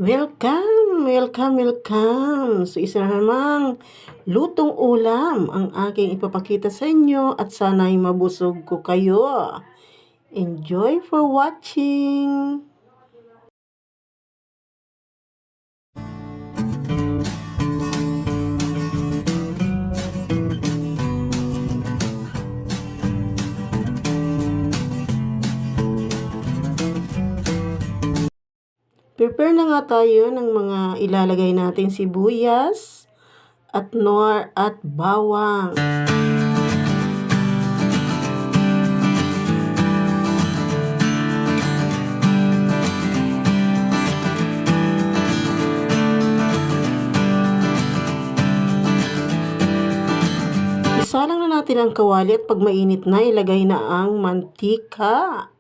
Welcome, welcome, welcome. So isa na namang lutong ulam ang aking ipapakita sa inyo at sana'y mabusog ko kayo. Enjoy for watching. Prepare na nga tayo ng mga ilalagay nating sibuyas at nor at bawang. Isalang na natin ang kawali at pag mainit na, ilagay na ang mantika.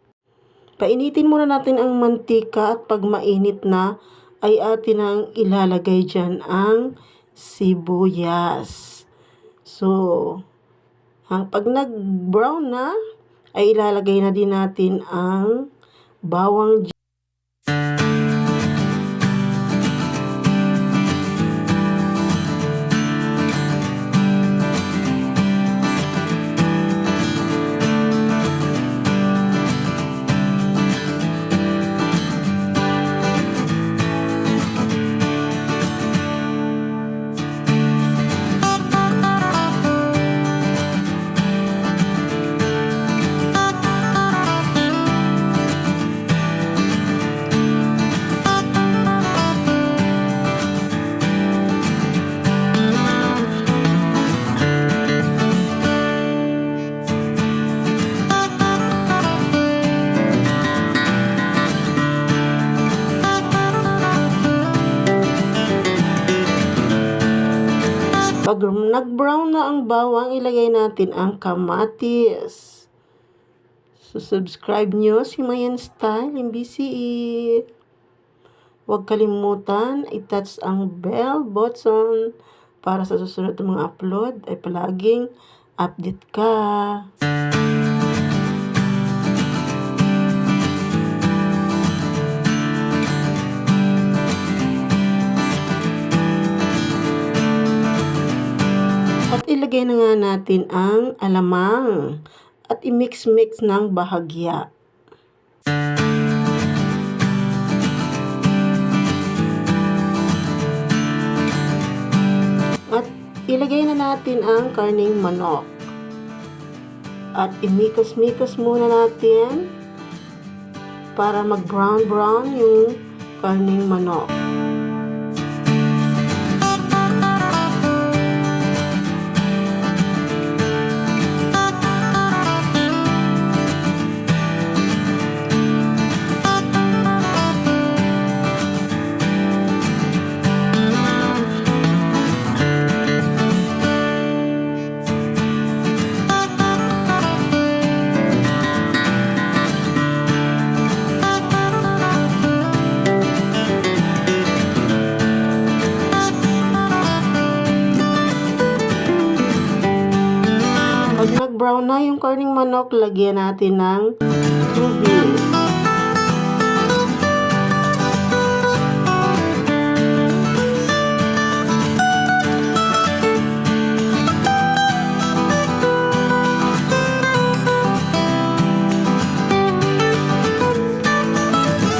Painitin muna natin ang mantika at pag mainit na ay atin ang ilalagay dyan ang sibuyas. So, pag nag-brown na ay ilalagay na din natin ang bawang. Pag nag-brown na ang bawang, ilagay natin ang kamatis. So, subscribe nyo si Mayan Style MBCE. Huwag kalimutan, i-touch ang bell button para sa susunod na mga upload ay palaging update ka. At ilagay na nga natin ang alamang at i-mix-mix ng bahagya. At ilagay na natin ang karning manok. At imikos-mikos muna natin para mag-brown-brown yung karning manok. Pag nag-brown na yung karning manok, lagyan natin ng tubig.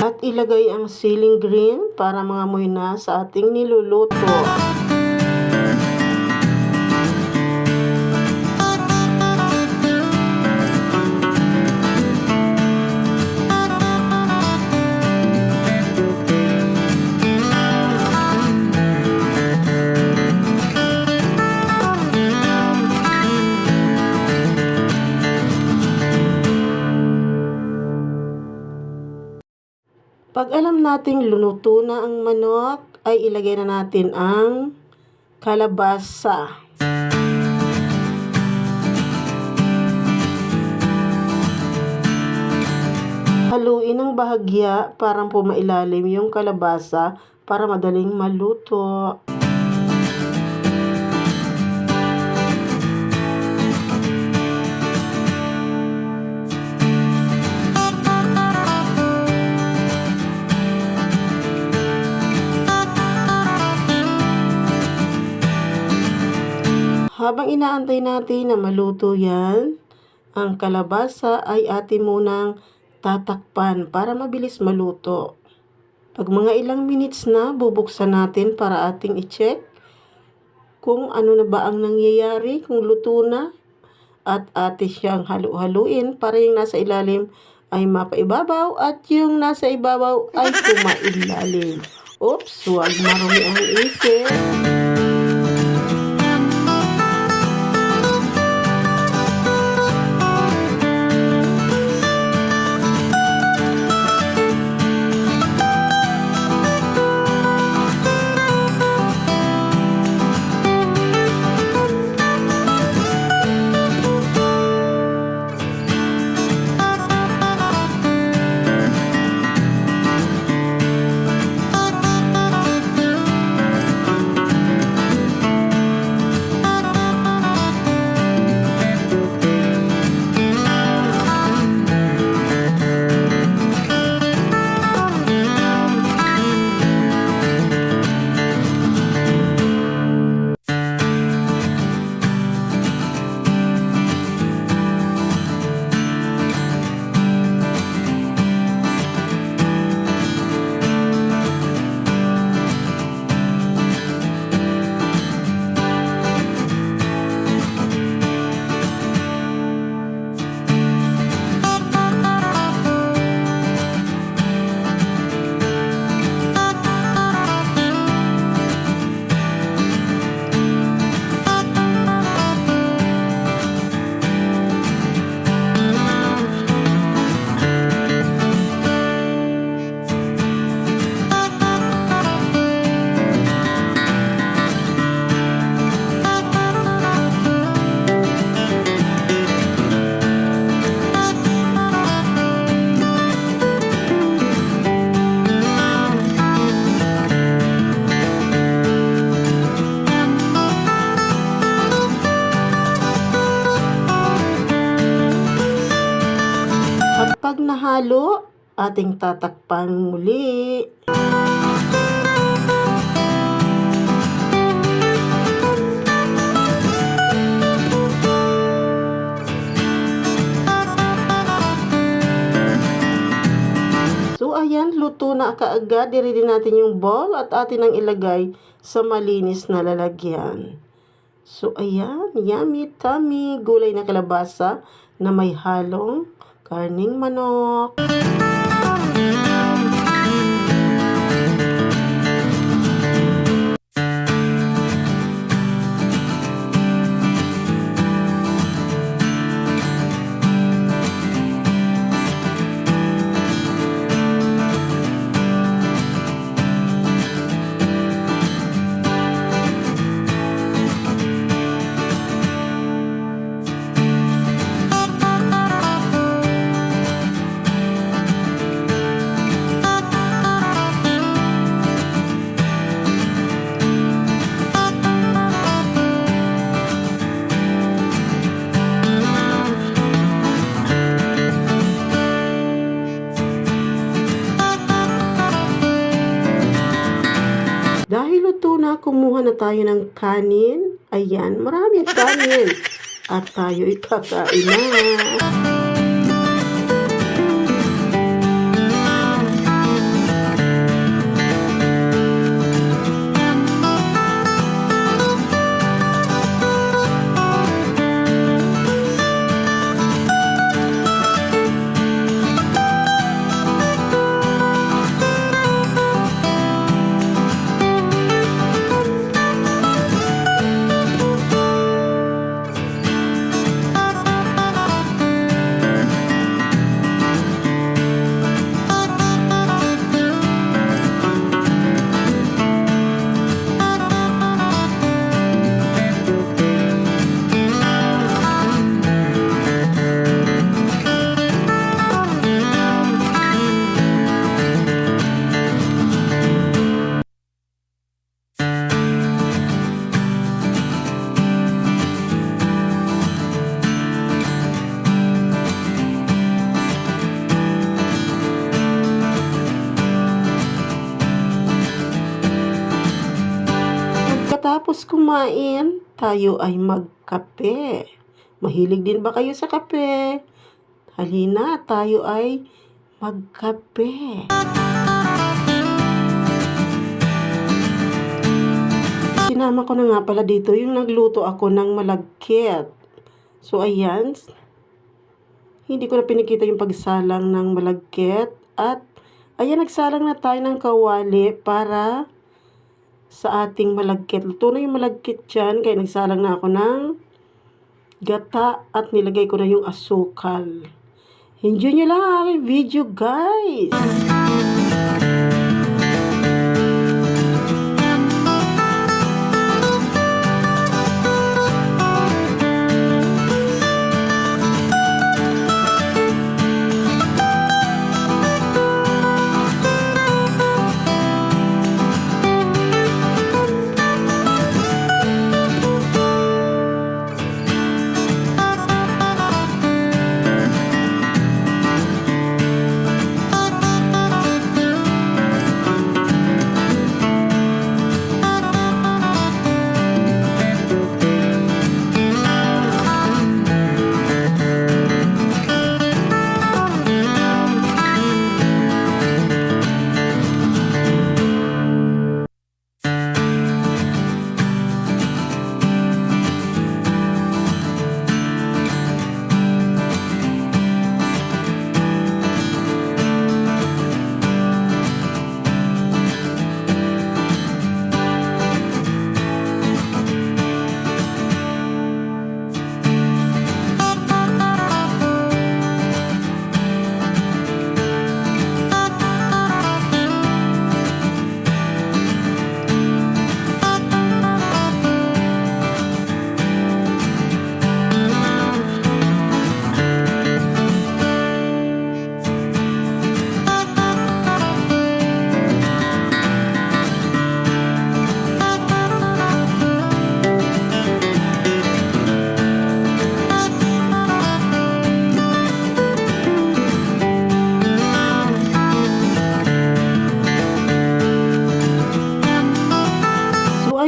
At ilagay ang siling green para mangamoy na sa ating niluluto. Pag alam nating lunuto na ang manok, ay ilagay na natin ang kalabasa. Haluin ng bahagya para pumailalim yung kalabasa para madaling maluto. habang inaantay natin na maluto yan, ang kalabasa ay atin munang tatakpan para mabilis maluto. Pag mga ilang minutes na, bubuksan natin para ating i-check kung ano na ba ang nangyayari, kung luto na. At atin siyang halu-haluin para yung nasa ilalim ay mapaibabaw at yung nasa ibabaw ay kumailalim. Oops, huwag marumi ang isip. Pag nahalo, ating tatakpan muli. So ayan, luto na kaagad. I-ready natin yung bowl at atin ang ilagay sa malinis na lalagyan. So ayan, yummy, tummy, gulay na kalabasa na may halong karning manok. Dahil luto na, kumuha na tayo ng kanin. Ayan, maraming kanin. At tayo'y kakain na. Pagkatapos kumain, tayo ay magkape. Mahilig din ba kayo sa kape? Halina, tayo ay magkape. Sinama ko na nga pala dito yung nagluto ako ng malagkit. So ayan, hindi ko na pinikita yung pagsalang ng malagkit. At ayan, nagsalang na tayo ng kawali para sa ating malagkit. Luto na yung malagkit dyan, kaya nagsalang na ako ng gata at nilagay ko na yung asukal. Enjoy nyo lang ang aking video, guys!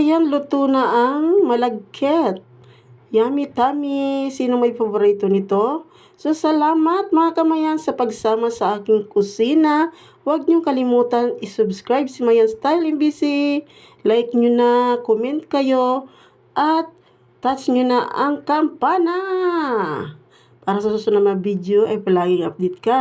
Ayan, luto na ang malagkit. Yummy tummy! Sino may paborito nito? So, salamat mga kamayan sa pagsama sa aking kusina. Huwag niyong kalimutan i-subscribe si Mayan Style MBC. Like nyo na, comment kayo, at touch nyo na ang kampana. Para sa susunod na video ay palaging update ka.